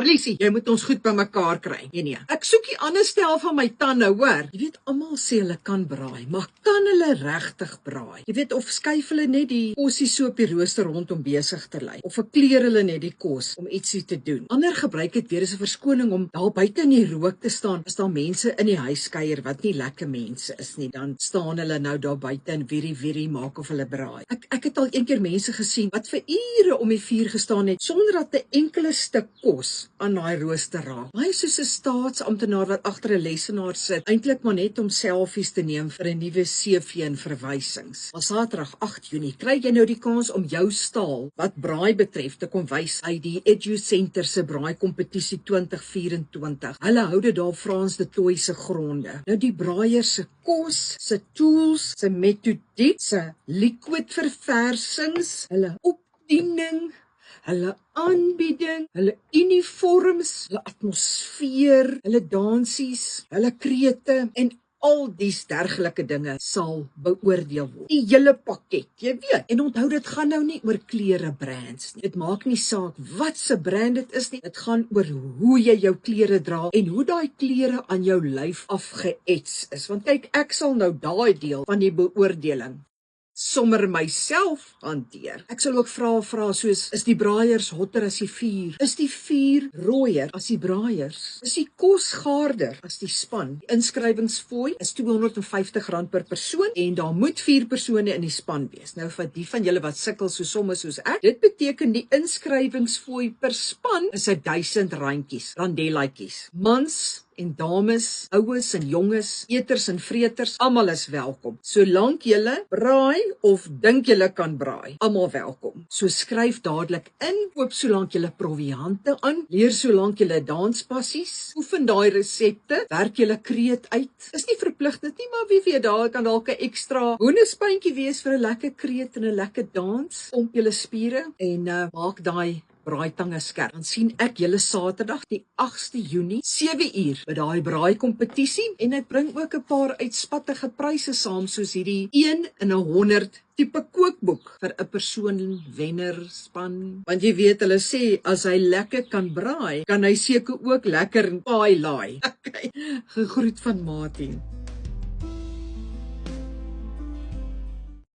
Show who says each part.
Speaker 1: Lisie, jy moet ons goed by mekaar kry. Nee. Ek soek die ander stel van my tande, hoor. Jy weet, almal sê hulle kan braai, maar kan hulle regtig braai? Jy weet, of skuif hulle net die kosie so op die rooster rondom besig te lei, of verkleur hulle net die kos om ietsie te doen. Ander gebruik dit weer as 'n verskoning om daar buite in die rook te staan, as daar mense in die huis kuier wat nie lekker mense is nie, dan staan hulle nou daar buite en wierie maak of hulle braai. Ek het al een keer mense gesien wat vir ure om die vuur gestaan het sonder dat 'n enkele stuk kos aan daai rooster raak. Hy is soos 'n staatsamptenaar wat agter 'n lesenaar sit, eintlik maar net om selfies te neem vir 'n nuwe CV en verwysings. Op Saterdag 8 Junie kry jy nou die kans om jou staal wat braai betref te kom wys uit die EduCenter se braai kompetisie 2024. Hulle hou dit daar Frans de Tooi se gronde. Nou die braaier se kos, se tools, se metodiek, se liquid verversings, hulle opdiening, hulle aanbieding, hulle uniforms, hulle atmosfeer, hulle dansies, hulle krete en al die dergelike dinge sal beoordeel word. Die hele pakket, jy weet. En onthou, dit gaan nou nie oor klere brands nie. Dit maak nie saak wat se brand dit is nie. Dit gaan oor hoe jy jou klere dra en hoe daai klere aan jou lyf afgeets is. Want kyk, ek sal nou daai deel van die beoordeling sommer myself hanteer. Ek sal ook vra soos, is die braaiers hotter as die vuur? Is die vuur rooier as die braaiers? Is die kos gaarder as die span? Die inskrywingsfooi is R250 per persoon en daar moet 4 persone in die span wees. Nou vir die van julle wat sukkel soos ek, dit beteken die inskrywingsfooi per span is 1000 randjies. Mans en dames, oues en jonges, eters en vreters, almal is welkom. Solank julle braai of dink julle kan braai, almal welkom. So skryf dadelik in, koop solank julle proviante aan, leer solank julle danspassies, oefen daai resepte, werk julle kreet uit. Is nie verpligtend nie, maar wie weet, daar kan dalk 'n ekstra bonuspuntjie wees vir 'n lekker kreet en 'n lekker dans. Pomp julle spiere en maak daai braaitange skerp. Dan sien ek julle Saterdag die 8de Junie 7 uur by daai braai kompetisie en ek bring ook 'n paar uitspattige pryse saam soos hierdie 1 in 100 tipe kookboek vir 'n persoon wenner span. Want jy weet hulle sê as hy lekker kan braai, kan hy seker ook lekker paai laai. Okay. Gegroet van Matie.